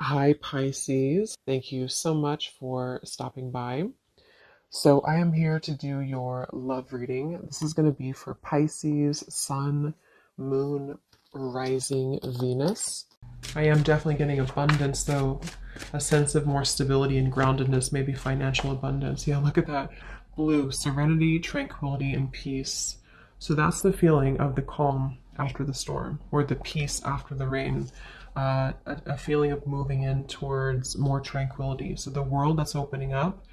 Hi, Pisces. Thank you so much for stopping by. So, I am here to do your love reading. This is going to be for Pisces, Sun, Moon, Rising, Venus. I am definitely getting abundance, though, a sense of more stability and groundedness, maybe financial abundance. Yeah, look at that blue serenity, tranquility, and peace. So, that's the feeling of the calm after the storm, or the peace after the rain. A feeling of moving in towards more tranquility. So, the world that's opening up,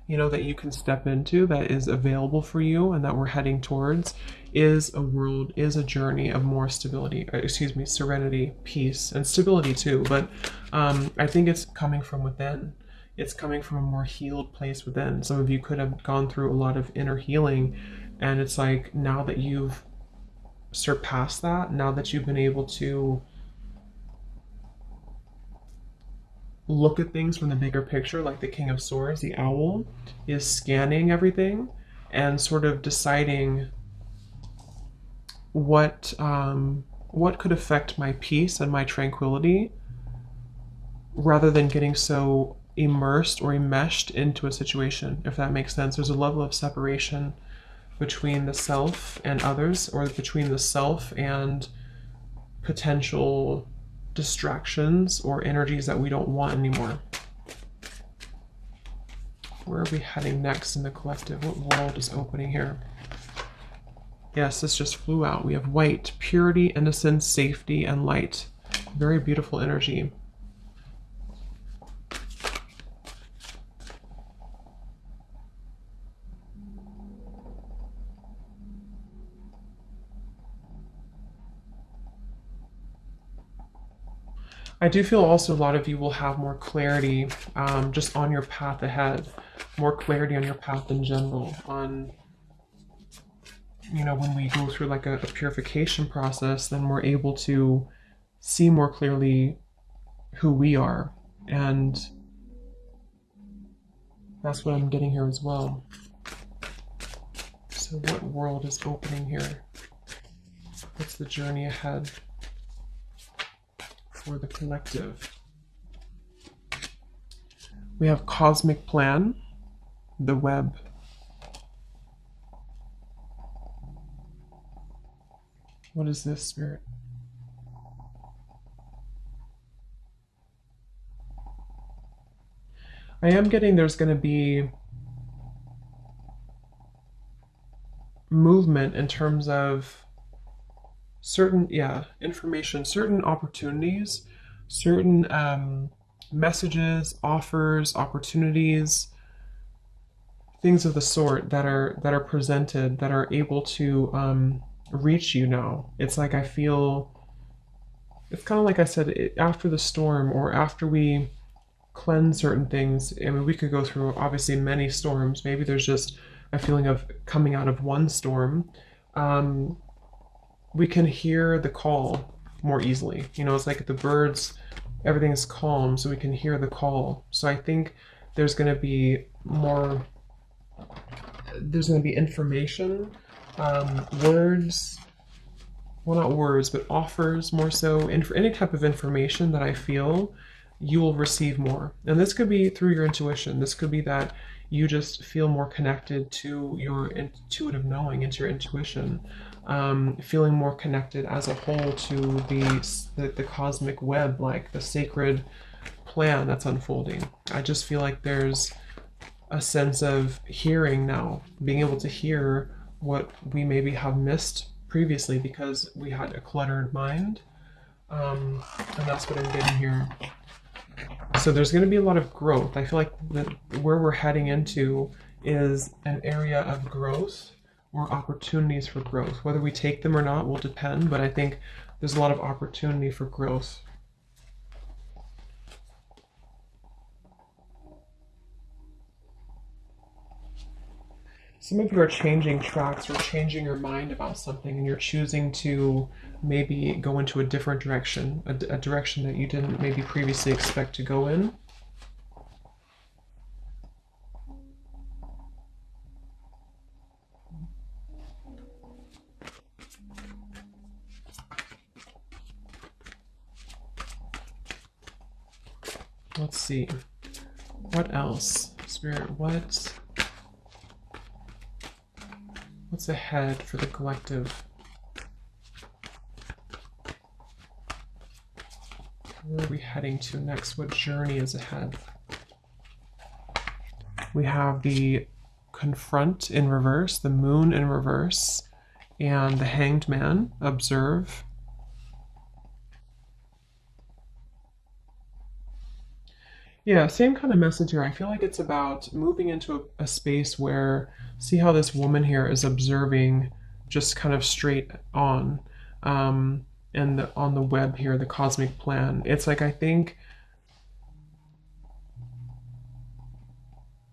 that you can step into, that is available for you and that we're heading towards, is a world, is a journey of more stability, excuse me, serenity, peace, and stability too. But I think it's coming from within. It's coming from a more healed place within. Some of you could have gone through a lot of inner healing, and it's like now that you've surpassed that, now that you've been able to look at things from the bigger picture, like the King of Swords, the owl, is scanning everything and sort of deciding what could affect my peace and my tranquility, rather than getting so immersed or enmeshed into a situation. If that makes sense, there's a level of separation between the self and others, or between the self and potential distractions or energies that we don't want anymore. Where are we heading next in the collective? What world is opening here? Yes, this just flew out. We have white, purity, innocence, safety, and light. Very beautiful energy. I do feel also a lot of you will have more clarity just on your path ahead, more clarity on your path in general, on, when we go through like a purification process, then we're able to see more clearly who we are. And that's what I'm getting here as well. So what world is opening here? What's the journey ahead for the collective? We have cosmic plan, the web. What is this, Spirit? I am getting there's going to be movement in terms of certain, information, certain opportunities, certain messages, offers, opportunities, things of the sort that are presented, that are able to reach you now. It's like I feel, it's kind of like I said, after the storm, or after we cleanse certain things. I mean, we could go through obviously many storms. Maybe there's just a feeling of coming out of one storm. Um, we can hear the call more easily. It's like the birds, everything is calm, so we can hear the call. So I think there's going to be more, there's going to be information, words, well, not words, but offers more so, and for any type of information that I feel you will receive more. And this could be through your intuition. This could be that you just feel more connected to your intuitive knowing, into your intuition, feeling more connected as a whole to the cosmic web, like the sacred plan that's unfolding. I just feel like there's a sense of hearing now, being able to hear what we maybe have missed previously because we had a cluttered mind. And that's what I'm getting here. So there's going to be a lot of growth. I feel like where we're heading into is an area of growth, or opportunities for growth. Whether we take them or not will depend, but I think there's a lot of opportunity for growth. Some of you are changing tracks or changing your mind about something, and you're choosing to maybe go into a different direction, a direction that you didn't maybe previously expect to go in. Let's see. What else? Spirit, what's ahead for the collective? Where are we heading to next? What journey is ahead? We have the Confront in reverse, the Moon in reverse, and the Hanged Man, Observe. Yeah, same kind of message here. I feel like it's about moving into a space where, see how this woman here is observing just kind of straight on. And on the web here, the cosmic plan. It's like, I think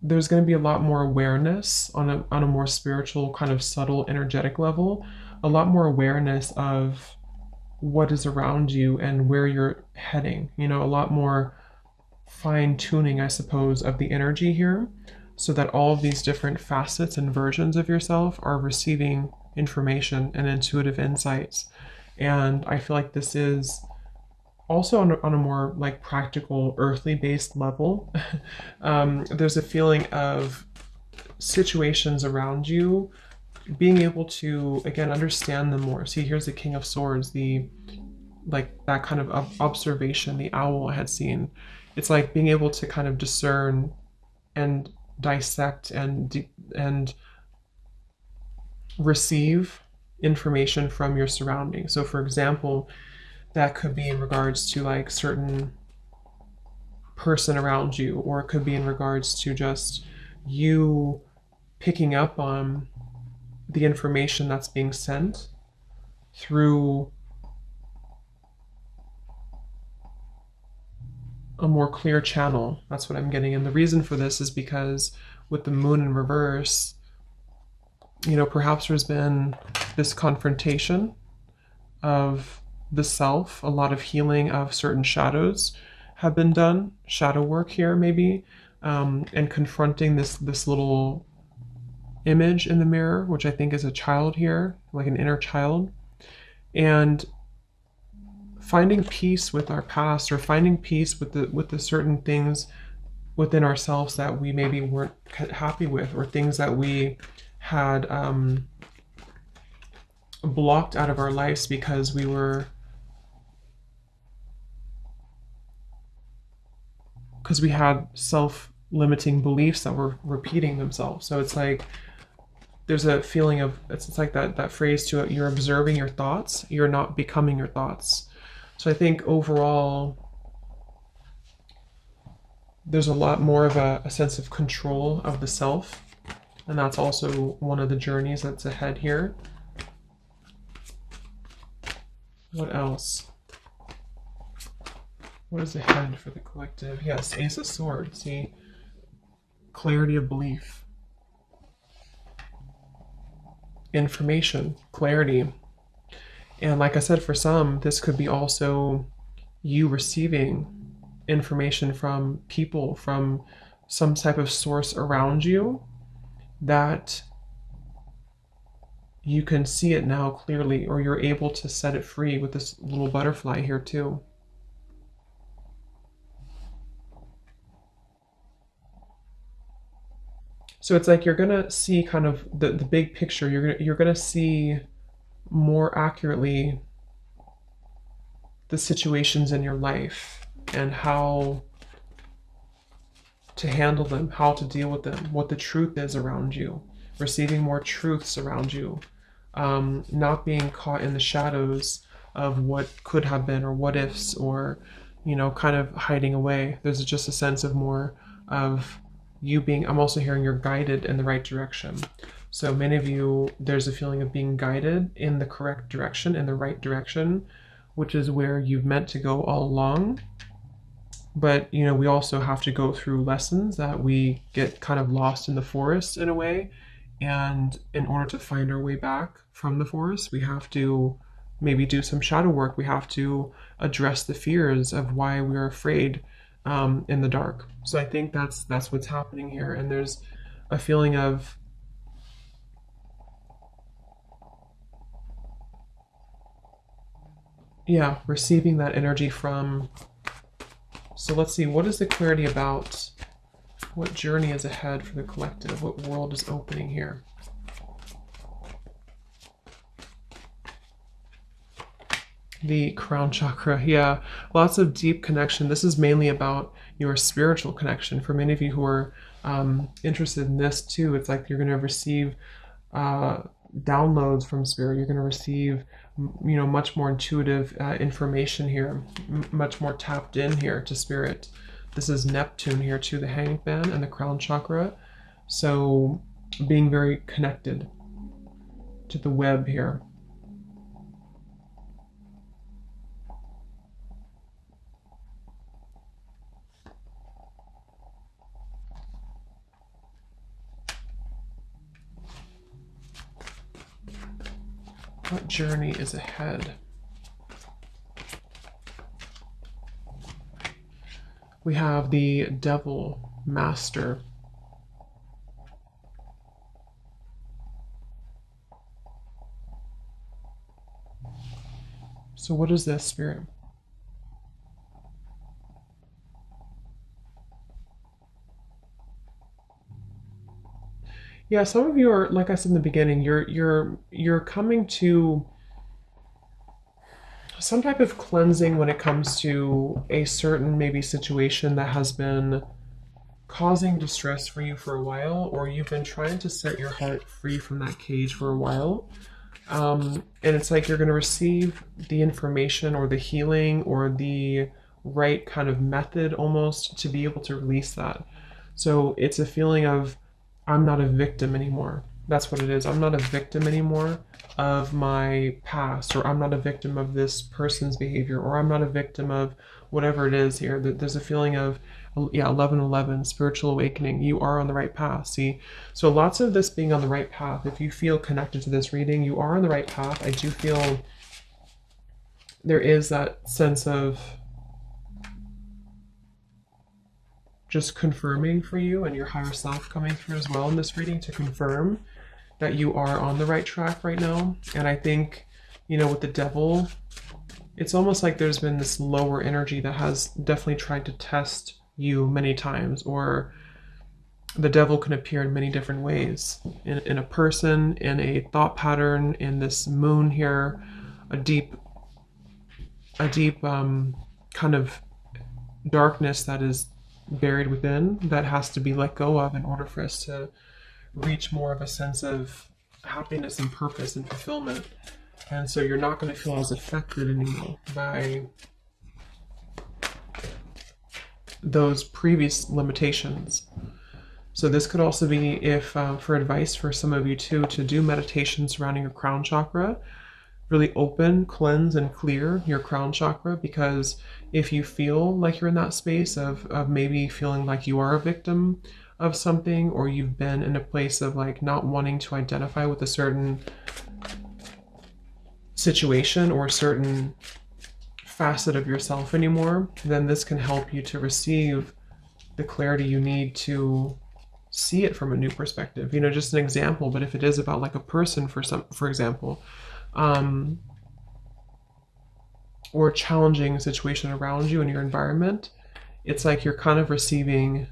there's going to be a lot more awareness on a more spiritual, kind of subtle, energetic level, a lot more awareness of what is around you and where you're heading. You know, a lot more fine tuning, I suppose, of the energy here, so that all of these different facets and versions of yourself are receiving information and intuitive insights. And I feel like this is also on a more like practical, earthly based level. There's a feeling of situations around you being able to again understand them more. See, here's the King of Swords, the like that kind of observation the owl had seen. It's like being able to kind of discern and dissect and receive information from your surroundings. So for example, that could be in regards to like certain person around you, or it could be in regards to just you picking up on the information that's being sent through a more clear channel. That's what I'm getting. And the reason for this is because with the Moon in reverse, you know, perhaps there's been this confrontation of the self, a lot of healing of certain shadows have been done, shadow work here maybe, and confronting this little image in the mirror, which I think is a child here, like an inner child, and finding peace with our past, or finding peace with the certain things within ourselves that we maybe weren't happy with, or things that we had blocked out of our lives because we had self-limiting beliefs that were repeating themselves. So it's like there's a feeling of it's like that phrase to it, you're observing your thoughts, you're not becoming your thoughts. So I think overall there's a lot more of a sense of control of the self, and that's also one of the journeys that's ahead here. What else? What is ahead for the collective? Yes, Ace of Swords. See, clarity of belief, information, clarity. And like I said, for some, this could be also you receiving information from people, from some type of source around you, that you can see it now clearly, or you're able to set it free with this little butterfly here too. So it's like you're gonna see kind of the big picture. You're gonna see more accurately the situations in your life and how to handle them, how to deal with them, what the truth is around you, receiving more truths around you, not being caught in the shadows of what could have been, or what ifs, or, you know, kind of hiding away. There's just a sense of more of you being, I'm also hearing you're guided in the right direction. So many of you, there's a feeling of being guided in the correct direction, in the right direction, which is where you've meant to go all along. But, you know, we also have to go through lessons that we get kind of lost in the forest in a way. And in order to find our way back from the forest, we have to maybe do some shadow work. We have to address the fears of why we're afraid in the dark. So I think that's what's happening here. And there's a feeling of receiving that energy from So let's see, what is the clarity about? What journey is ahead for the collective? What world is opening here? The crown chakra, yeah, lots of deep connection. This is mainly about your spiritual connection. For many of you who are interested in this too, it's like you're going to receive downloads from spirit. You're going to receive, you know, much more intuitive information here, much more tapped in here to spirit. This is Neptune here too, the hanged man and the crown chakra. So being very connected to the web here. What journey is ahead? We have the devil master. So what is this, spirit? Yeah, some of you are, like I said in the beginning, you're coming to some type of cleansing when it comes to a certain maybe situation that has been causing distress for you for a while, or you've been trying to set your heart free from that cage for a while. And it's like you're going to receive the information or the healing or the right kind of method almost to be able to release that. So it's a feeling of, I'm not a victim anymore. That's what it is. I'm not a victim anymore of my past, or I'm not a victim of this person's behavior, or I'm not a victim of whatever it is here. There's a feeling of, yeah, 1111, spiritual awakening. You are on the right path. See, so lots of this being on the right path. If you feel connected to this reading, you are on the right path. I do feel there is that sense of just confirming for you and your higher self coming through as well in this reading to confirm that you are on the right track right now. And I think, you know, with the devil, it's almost like there's been this lower energy that has definitely tried to test you many times, or the devil can appear in many different ways, in a person, in a thought pattern, in this moon here, a deep kind of darkness that is buried within that has to be let go of in order for us to reach more of a sense of happiness and purpose and fulfillment. And so you're not going to feel as affected anymore by those previous limitations. So this could also be, if for advice for some of you too, to do meditation surrounding your crown chakra, really open, cleanse, and clear your crown chakra, because if you feel like you're in that space of maybe feeling like you are a victim of something, or you've been in a place of like not wanting to identify with a certain situation or a certain facet of yourself anymore, then this can help you to receive the clarity you need to see it from a new perspective. You know, just an example, but if it is about like a person, for example, or a challenging situation around you in your environment, it's like you're kind of receiving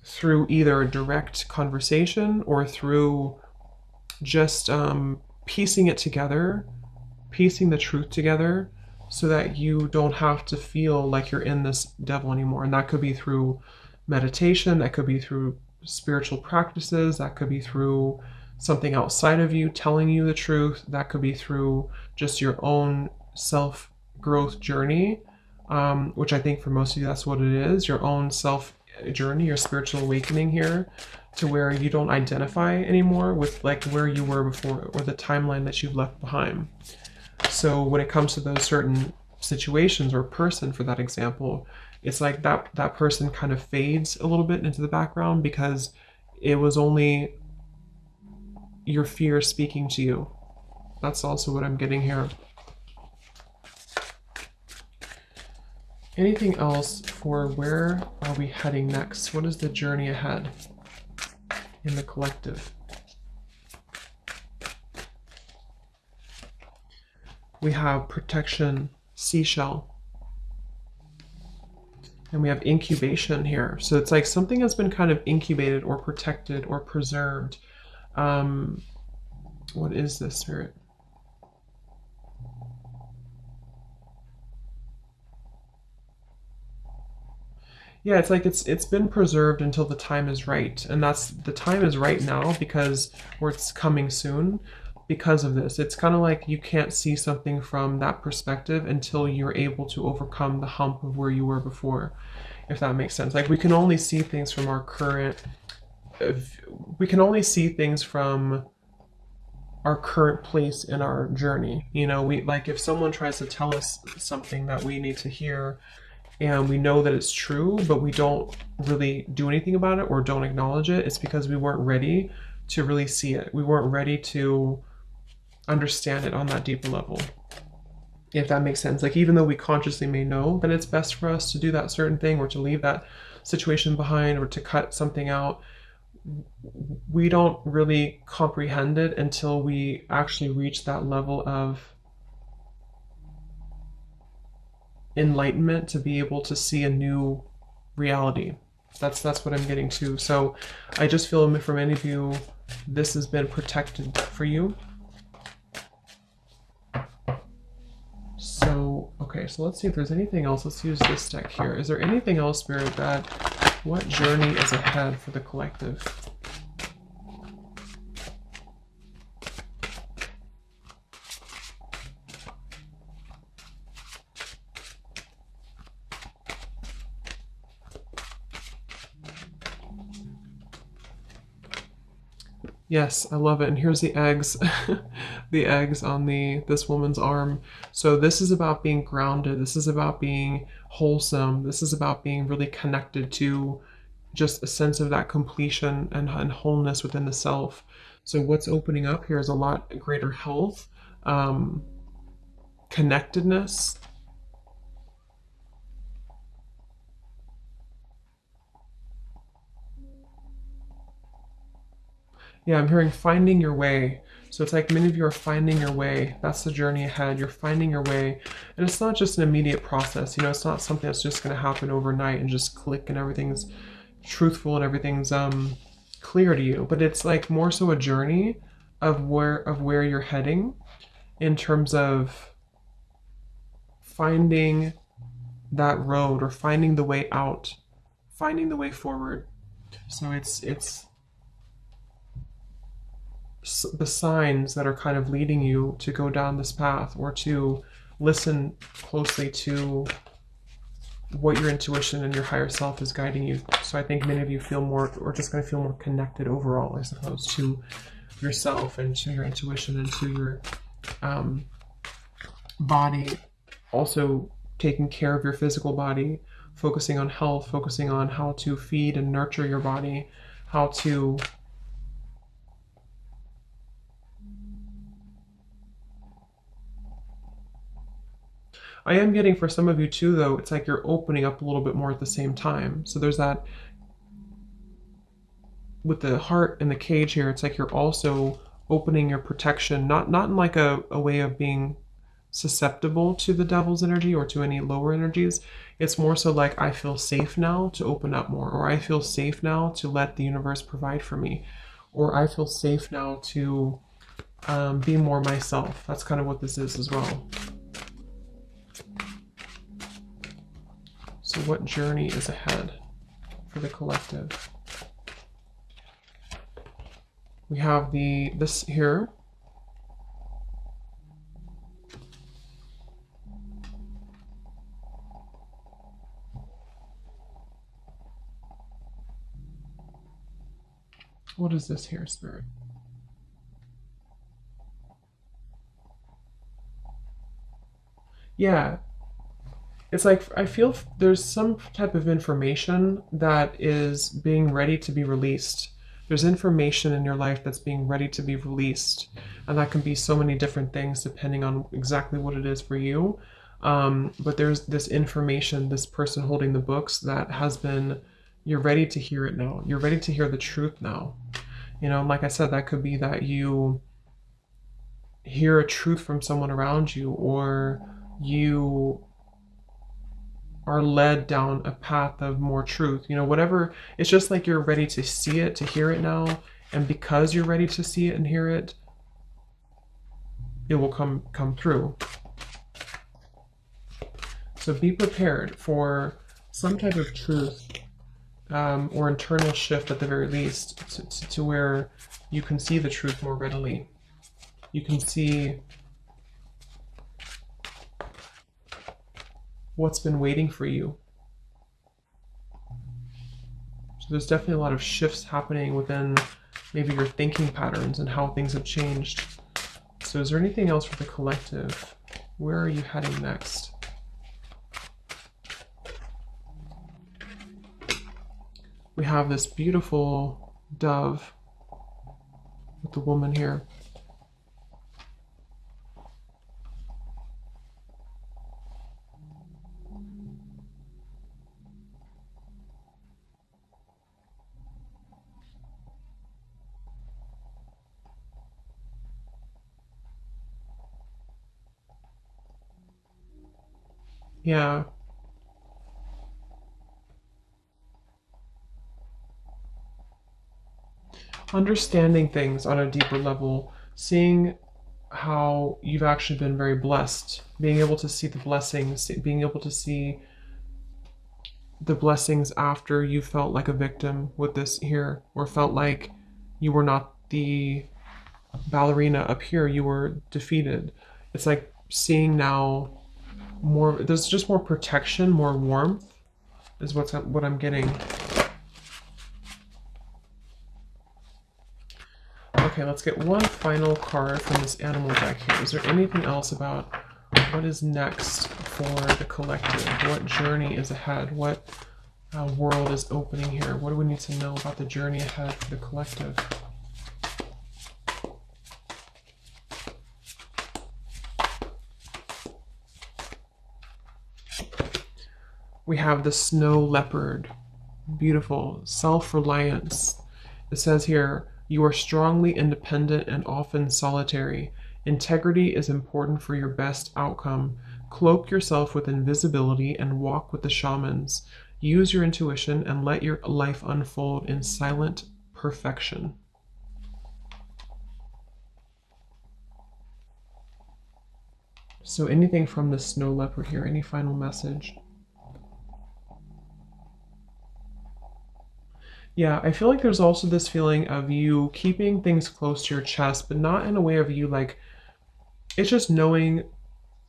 through either a direct conversation or through just piecing it together, piecing the truth together, so that you don't have to feel like you're in this devil anymore. And that could be through meditation, that could be through spiritual practices, that could be through something outside of you telling you the truth, that could be through just your own self-growth journey, which I think for most of you that's what it is, your own self journey, your spiritual awakening here, to where you don't identify anymore with like where you were before or the timeline that you've left behind. So when it comes to those certain situations or person, for that example, it's like that person kind of fades a little bit into the background because it was only your fear speaking to you. That's also what I'm getting here. Anything else for where are we heading next? What is the journey ahead in the collective? We have protection, seashell. And we have incubation here. So it's like something has been kind of incubated or protected or preserved. What is this, Spirit? Yeah, it's like it's been preserved until the time is right. And that's the time is right now because or it's coming soon because of this. It's kind of like you can't see something from that perspective until you're able to overcome the hump of where you were before, if that makes sense. Like we can only see things from our current we can only see things from our current place in our journey. You know, we like if someone tries to tell us something that we need to hear and we know that it's true, but we don't really do anything about it or don't acknowledge it, it's because we weren't ready to really see it. We weren't ready to understand it on that deeper level. If that makes sense. Like even though we consciously may know that it's best for us to do that certain thing or to leave that situation behind or to cut something out, we don't really comprehend it until we actually reach that level of enlightenment to be able to see a new reality. That's what I'm getting to. So I just feel for many of you, this has been protected for you. So, okay, so let's see if there's anything else. Let's use this deck here. Is there anything else, Spirit, that what journey is ahead for the collective? Yes, I love it. And here's the eggs, the eggs on this woman's arm. So this is about being grounded. This is about being wholesome. This is about being really connected to just a sense of that completion and wholeness within the self. So what's opening up here is a lot greater health, connectedness. Yeah, I'm hearing finding your way. So it's like many of you are finding your way. That's the journey ahead. You're finding your way. And it's not just an immediate process. You know, it's not something that's just going to happen overnight and just click and everything's truthful and everything's clear to you. But it's like more so a journey of where you're heading in terms of finding that road or finding the way out, finding the way forward. So it's the signs that are kind of leading you to go down this path or to listen closely to what your intuition and your higher self is guiding you. So I think many of you feel more, or just going to feel more connected overall, I suppose, to yourself and to your intuition and to your body. Also taking care of your physical body, focusing on health, focusing on how to feed and nurture your body, how to I am getting for some of you too, though, it's like you're opening up a little bit more at the same time. So there's that with the heart in the cage here, it's like you're also opening your protection, not in like a way of being susceptible to the devil's energy or to any lower energies. It's more so like I feel safe now to open up more, or I feel safe now to let the universe provide for me, or I feel safe now to be more myself. That's kind of what this is as well. So what journey is ahead for the collective? We have this here. What is this here, Spirit? Yeah. It's like I feel there's some type of information that is being ready to be released. There's information in your life that's being ready to be released. And that can be so many different things depending on exactly what it is for you. But there's this information, this person holding the books that has been, you're ready to hear it now. You're ready to hear the truth now. You know, like I said, that could be that you hear a truth from someone around you, or you are led down a path of more truth. You know, whatever, it's just like you're ready to see it, to hear it now. And because you're ready to see it and hear it, it will come through. So be prepared for some type of truth or internal shift at the very least to where you can see the truth more readily. You can see what's been waiting for you. So there's definitely a lot of shifts happening within maybe your thinking patterns and how things have changed. So is there anything else for the collective? Where are you heading next? We have this beautiful dove with the woman here. Yeah. Understanding things on a deeper level, seeing how you've actually been very blessed, being able to see the blessings, being able to see the blessings after you felt like a victim with this here, or felt like you were not the ballerina up here, you were defeated. It's like seeing now more, there's just more protection, more warmth is what I'm getting. Okay, let's get one final card from this animal deck here. Is there anything else about what is next for the collective? What journey is ahead? What world is opening here? What do we need to know about the journey ahead for the collective? We have the snow leopard. Beautiful. Self-reliance. It says here, you are strongly independent and often solitary. Integrity is important for your best outcome. Cloak yourself with invisibility and walk with the shamans. Use your intuition and let your life unfold in silent perfection. So anything from the snow leopard here? Any final message? Yeah, I feel like there's also this feeling of you keeping things close to your chest, but not in a way of you like, it's just knowing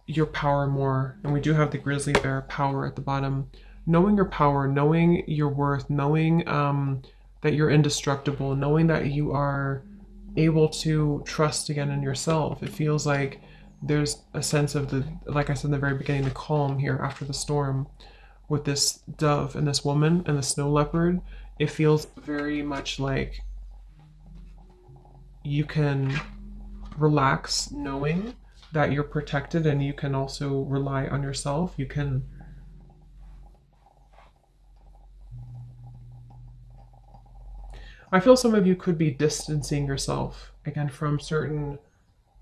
your power more. And we do have the grizzly bear power at the bottom. Knowing your power, knowing your worth, knowing that you're indestructible, knowing that you are able to trust again in yourself. It feels like there's a sense of the, like I said in the very beginning, the calm here after the storm with this dove and this woman and the snow leopard. It feels very much like you can relax knowing that you're protected, and you can also rely on yourself. You can I feel some of you could be distancing yourself again from certain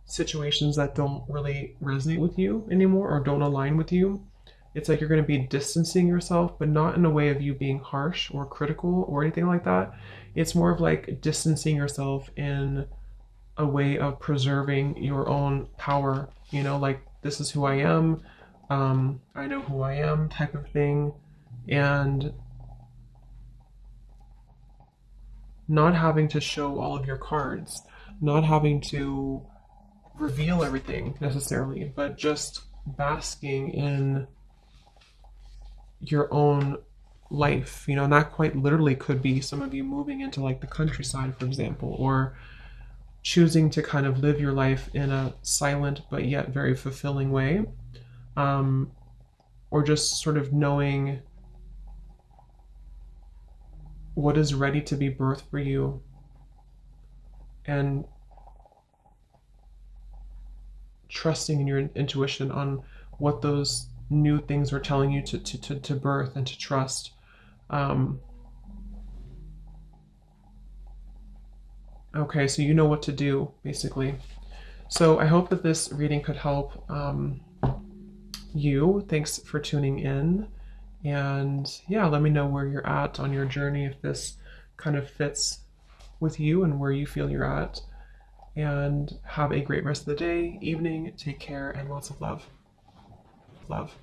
situations that don't really resonate with you anymore or don't align with you. It's like you're going to be distancing yourself, but not in a way of you being harsh or critical or anything like that. It's more of like distancing yourself in a way of preserving your own power, you know, like this is who I am, I know who I am type of thing, and not having to show all of your cards, not having to reveal everything necessarily, but just basking in your own life, you know. And that quite literally could be some of you moving into like the countryside, for example, or choosing to kind of live your life in a silent but yet very fulfilling way, or just sort of knowing what is ready to be birthed for you and trusting in your intuition on what those new things are telling you to birth and to trust. Okay, so you know what to do, basically. So I hope that this reading could help you. Thanks for tuning in. And yeah, let me know where you're at on your journey, if this kind of fits with you and where you feel you're at. And have a great rest of the day, evening. Take care, and lots of love. Love.